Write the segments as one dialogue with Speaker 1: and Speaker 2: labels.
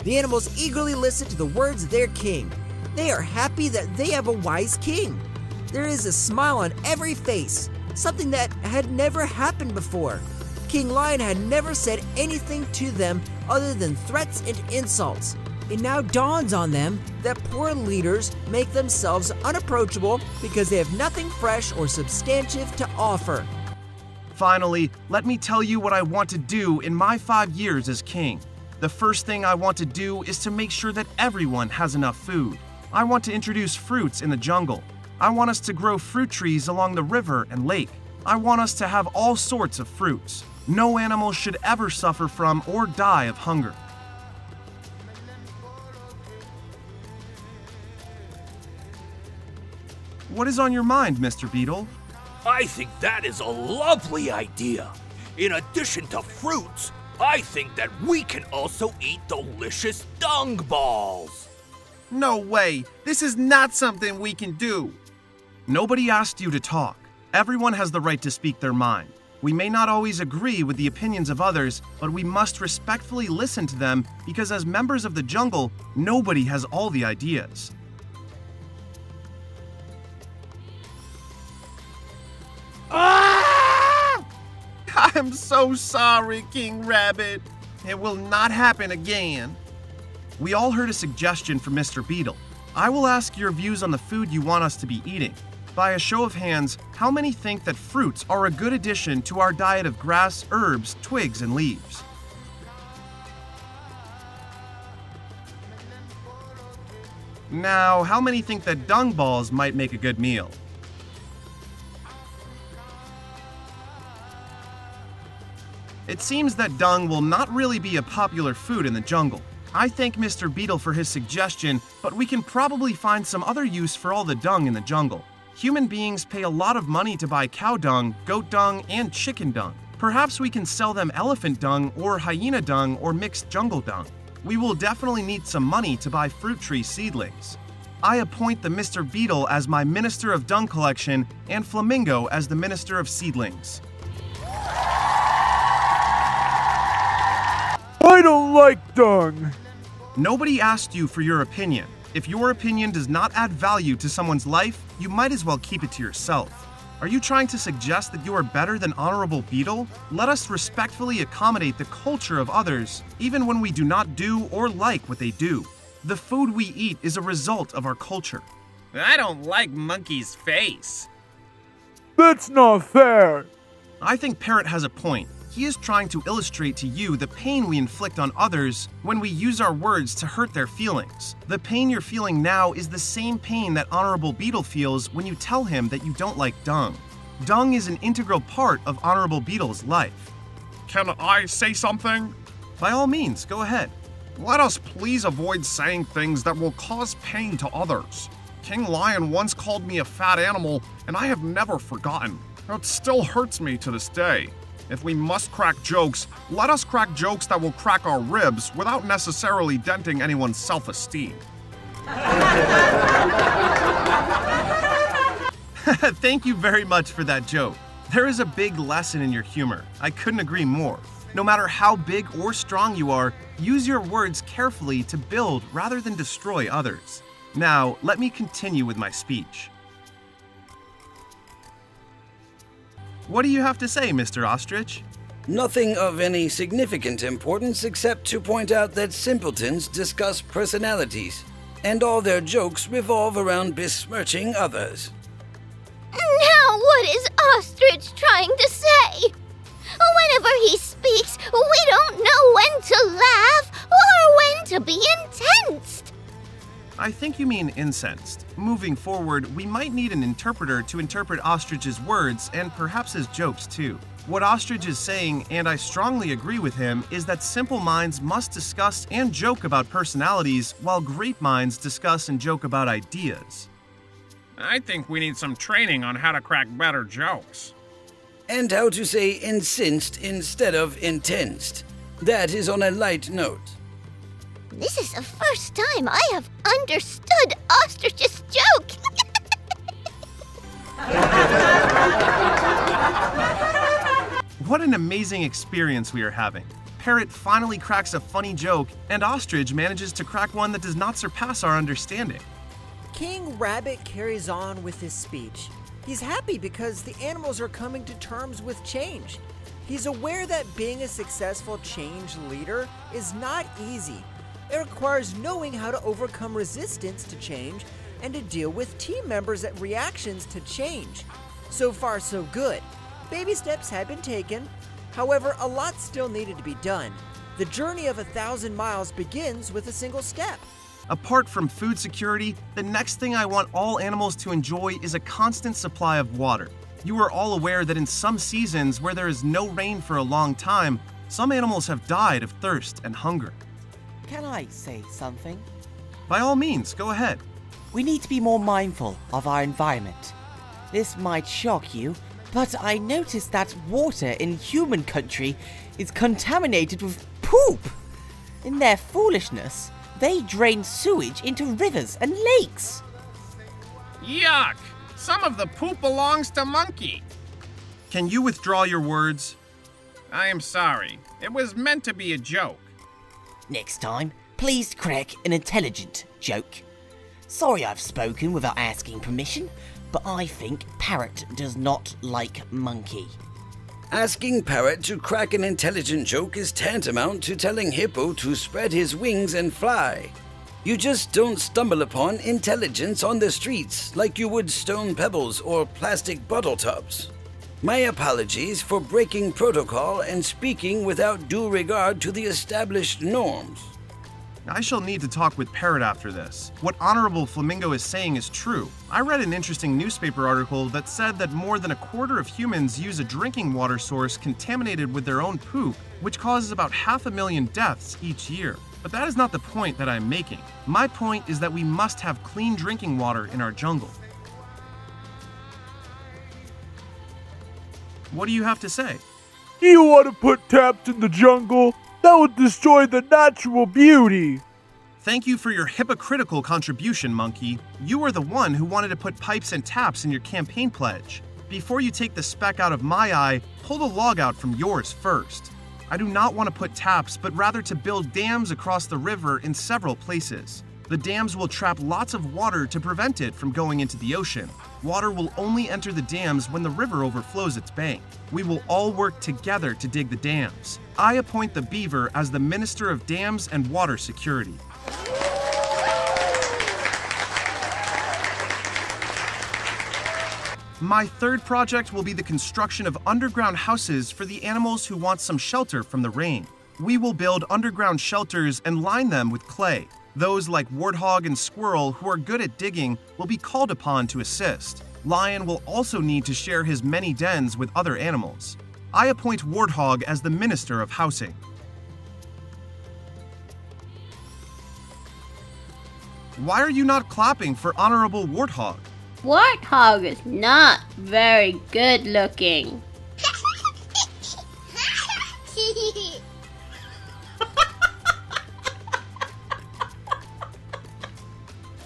Speaker 1: The animals eagerly listen to the words of their king. They are happy that they have a wise king. There is a smile on every face, something that had never happened before. King Lion had never said anything to them other than threats and insults. It now dawns on them that poor leaders make themselves unapproachable because they have nothing fresh or substantive to offer.
Speaker 2: Finally, let me tell you what I want to do in my 5 years as king. The first thing I want to do is to make sure that everyone has enough food. I want to introduce fruits in the jungle. I want us to grow fruit trees along the river and lake. I want us to have all sorts of fruits. No animal should ever suffer from or die of hunger. What is on your mind, Mr. Beetle?
Speaker 3: I think that is a lovely idea. In addition to fruits, I think that we can also eat delicious dung balls.
Speaker 2: No way! This is not something we can do! Nobody asked you to talk. Everyone has the right to speak their mind. We may not always agree with the opinions of others, but we must respectfully listen to them because as members of the jungle, nobody has all the ideas. Ah! I'm so sorry, King Rabbit. It will not happen again. We all heard a suggestion from Mr. Beetle. I will ask your views on the food you want us to be eating. By a show of hands, how many think that fruits are a good addition to our diet of grass, herbs, twigs, and leaves? Now, how many think that dung balls might make a good meal? It seems that dung will not really be a popular food in the jungle. I thank Mr. Beetle for his suggestion, but we can probably find some other use for all the dung in the jungle. Human beings pay a lot of money to buy cow dung, goat dung, and chicken dung. Perhaps we can sell them elephant dung or hyena dung or mixed jungle dung. We will definitely need some money to buy fruit tree seedlings. I appoint the Mr. Beetle as my Minister of Dung Collection and Flamingo as the Minister of Seedlings.
Speaker 4: I don't like dung.
Speaker 2: Nobody asked you for your opinion. If your opinion does not add value to someone's life, you might as well keep it to yourself. Are you trying to suggest that you are better than Honorable Beetle? Let us respectfully accommodate the culture of others, even when we do not do or like what they do. The food we eat is a result of our culture.
Speaker 5: I don't like Monkey's face.
Speaker 4: That's not fair.
Speaker 2: I think Parrot has a point. He is trying to illustrate to you the pain we inflict on others when we use our words to hurt their feelings. The pain you're feeling now is the same pain that Honorable Beetle feels when you tell him that you don't like dung. Dung is an integral part of Honorable Beetle's life.
Speaker 6: Can I say something?
Speaker 2: By all means, go ahead.
Speaker 6: Let us please avoid saying things that will cause pain to others. King Lion once called me a fat animal, and I have never forgotten. It still hurts me to this day. If we must crack jokes, let us crack jokes that will crack our ribs without necessarily denting anyone's self-esteem.
Speaker 2: Thank you very much for that joke. There is a big lesson in your humor. I couldn't agree more. No matter how big or strong you are, use your words carefully to build rather than destroy others. Now, let me continue with my speech. What do you have to say, Mr. Ostrich?
Speaker 7: Nothing of any significant importance except to point out that simpletons discuss personalities, and all their jokes revolve around besmirching others.
Speaker 8: Now what is Ostrich trying to say? Whenever he speaks, we don't know when to laugh or when to be incensed.
Speaker 2: I think you mean incensed. Moving forward, we might need an interpreter to interpret Ostrich's words and perhaps his jokes too. What Ostrich is saying, and I strongly agree with him, is that simple minds must discuss and joke about personalities, while great minds discuss and joke about ideas.
Speaker 5: I think we need some training on how to crack better jokes.
Speaker 7: And how to say incensed instead of intensed. That is on a light note.
Speaker 8: This is the first time I have understood Ostrich's joke.
Speaker 2: What an amazing experience we are having. Parrot finally cracks a funny joke, and Ostrich manages to crack one that does not surpass our understanding.
Speaker 1: King Rabbit carries on with his speech. He's happy because the animals are coming to terms with change. He's aware that being a successful change leader is not easy. It requires knowing how to overcome resistance to change and to deal with team members' reactions to change. So far, so good. Baby steps had been taken. However, a lot still needed to be done. The journey of 1,000 miles begins with a single step.
Speaker 2: Apart from food security, the next thing I want all animals to enjoy is a constant supply of water. You are all aware that in some seasons where there is no rain for a long time, some animals have died of thirst and hunger.
Speaker 9: Can I say something?
Speaker 2: By all means, go ahead.
Speaker 9: We need to be more mindful of our environment. This might shock you, but I noticed that water in human country is contaminated with poop. In their foolishness, they drain sewage into rivers and lakes.
Speaker 5: Yuck! Some of the poop belongs to Monkey.
Speaker 2: Can you withdraw your words?
Speaker 5: I am sorry. It was meant to be a joke.
Speaker 9: Next time, please crack an intelligent joke. Sorry I've spoken without asking permission, but I think Parrot does not like Monkey.
Speaker 7: Asking Parrot to crack an intelligent joke is tantamount to telling Hippo to spread his wings and fly. You just don't stumble upon intelligence on the streets like you would stone pebbles or plastic bottle tops. My apologies for breaking protocol and speaking without due regard to the established norms.
Speaker 2: I shall need to talk with Parrot after this. What Honorable Flamingo is saying is true. I read an interesting newspaper article that said that more than a quarter of humans use a drinking water source contaminated with their own poop, which causes about 500,000 deaths each year. But that is not the point that I'm making. My point is that we must have clean drinking water in our jungle. What do you have to say?
Speaker 4: You want to put taps in the jungle? That would destroy the natural beauty.
Speaker 2: Thank you for your hypocritical contribution, Monkey. You were the one who wanted to put pipes and taps in your campaign pledge. Before you take the speck out of my eye, pull the log out from yours first. I do not want to put taps, but rather to build dams across the river in several places. The dams will trap lots of water to prevent it from going into the ocean. Water will only enter the dams when the river overflows its bank. We will all work together to dig the dams. I appoint the beaver as the Minister of Dams and Water Security. My third project will be the construction of underground houses for the animals who want some shelter from the rain. We will build underground shelters and line them with clay. Those like Warthog and Squirrel who are good at digging will be called upon to assist. Lion will also need to share his many dens with other animals. I appoint Warthog as the Minister of Housing. Why are you not clapping for Honorable Warthog?
Speaker 10: Warthog is not very good looking.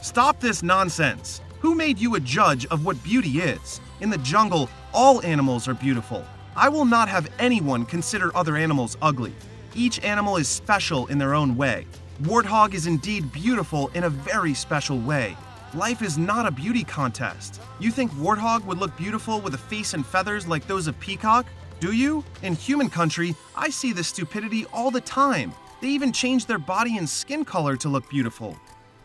Speaker 2: Stop this nonsense. Who made you a judge of what beauty is? In the jungle, all animals are beautiful. I will not have anyone consider other animals ugly. Each animal is special in their own way. Warthog is indeed beautiful in a very special way. Life is not a beauty contest. You think Warthog would look beautiful with a face and feathers like those of Peacock? Do you? In human country, I see this stupidity all the time. They even change their body and skin color to look beautiful.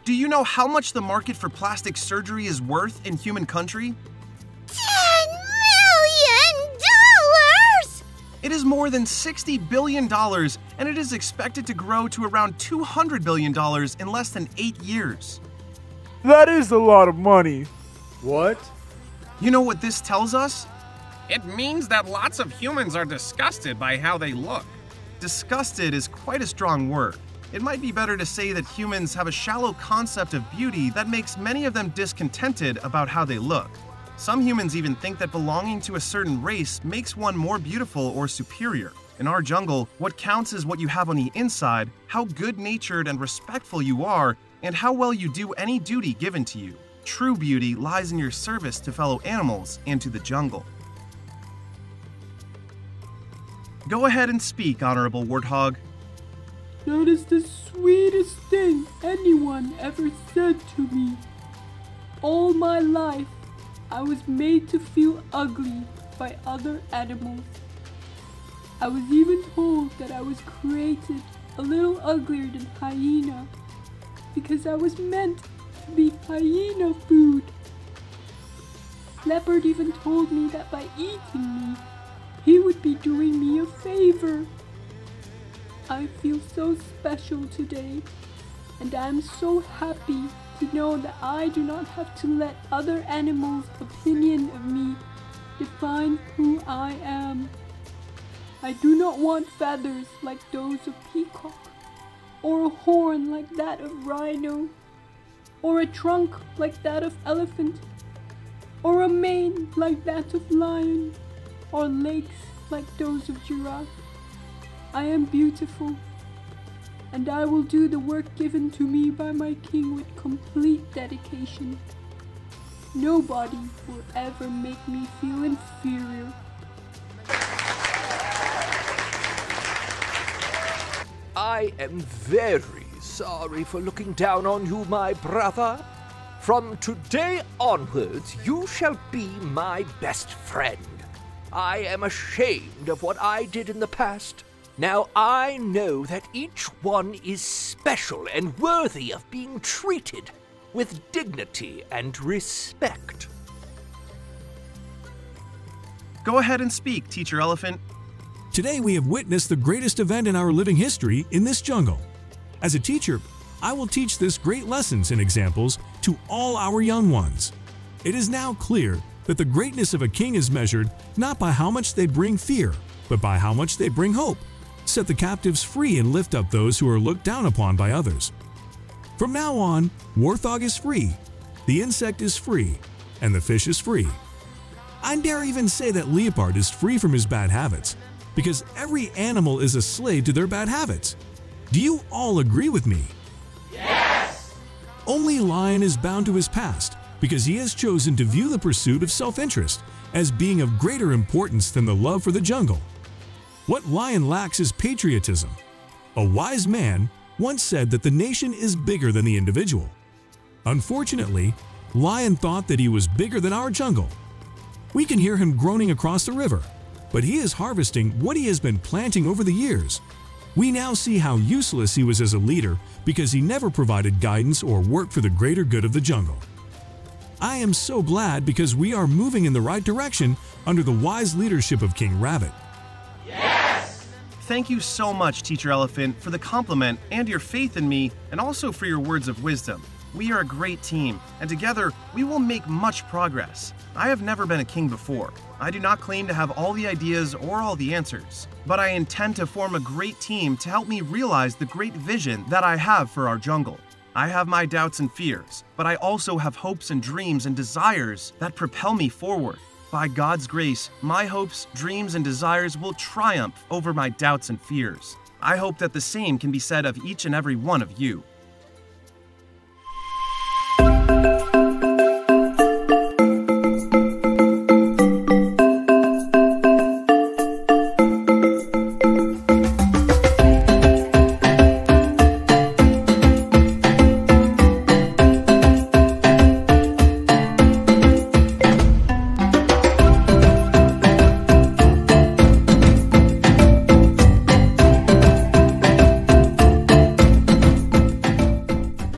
Speaker 2: Do you know how much the market for plastic surgery is worth in human country?
Speaker 8: $10 million!
Speaker 2: It is more than $60 billion, and it is expected to grow to around $200 billion in less than 8 years.
Speaker 4: That is a lot of money.
Speaker 11: What?
Speaker 2: You know what this tells us?
Speaker 5: It means that lots of humans are disgusted by how they look.
Speaker 2: Disgusted is quite a strong word. It might be better to say that humans have a shallow concept of beauty that makes many of them discontented about how they look. Some humans even think that belonging to a certain race makes one more beautiful or superior. In our jungle, what counts is what you have on the inside, how good-natured and respectful you are, and how well you do any duty given to you. True beauty lies in your service to fellow animals and to the jungle. Go ahead and speak, Honorable Warthog.
Speaker 11: That is the sweetest thing anyone ever said to me. All my life, I was made to feel ugly by other animals. I was even told that I was created a little uglier than hyena because I was meant to be hyena food. Leopard even told me that by eating me, he would be doing me a favor. I feel so special today, and I am so happy to know that I do not have to let other animals' opinion of me define who I am. I do not want feathers like those of peacock, or a horn like that of rhino, or a trunk like that of elephant, or a mane like that of lion, or legs like those of giraffe. I am beautiful, and I will do the work given to me by my king with complete dedication. Nobody will ever make me feel inferior.
Speaker 3: I am very sorry for looking down on you, my brother. From today onwards, you shall be my best friend. I am ashamed of what I did in the past. Now I know that each one is special and worthy of being treated with dignity and respect.
Speaker 2: Go ahead and speak, Teacher Elephant.
Speaker 12: Today we have witnessed the greatest event in our living history in this jungle. As a teacher, I will teach this great lessons and examples to all our young ones. It is now clear that the greatness of a king is measured not by how much they bring fear, but by how much they bring hope, set the captives free and lift up those who are looked down upon by others. From now on, Warthog is free, the insect is free, and the fish is free. I dare even say that Leopard is free from his bad habits, because every animal is a slave to their bad habits. Do you all agree with me?
Speaker 3: Yes!
Speaker 12: Only Lion is bound to his past because he has chosen to view the pursuit of self-interest as being of greater importance than the love for the jungle. What Lion lacks is patriotism. A wise man once said that the nation is bigger than the individual. Unfortunately, Lion thought that he was bigger than our jungle. We can hear him groaning across the river, but he is harvesting what he has been planting over the years. We now see how useless he was as a leader because he never provided guidance or worked for the greater good of the jungle. I am so glad because we are moving in the right direction under the wise leadership of King Rabbit.
Speaker 2: Yes! Thank you so much, Teacher Elephant, for the compliment and your faith in me, and also for your words of wisdom. We are a great team, and together we will make much progress. I have never been a king before. I do not claim to have all the ideas or all the answers, but I intend to form a great team to help me realize the great vision that I have for our jungle. I have my doubts and fears, but I also have hopes and dreams and desires that propel me forward. By God's grace, my hopes, dreams, and desires will triumph over my doubts and fears. I hope that the same can be said of each and every one of you.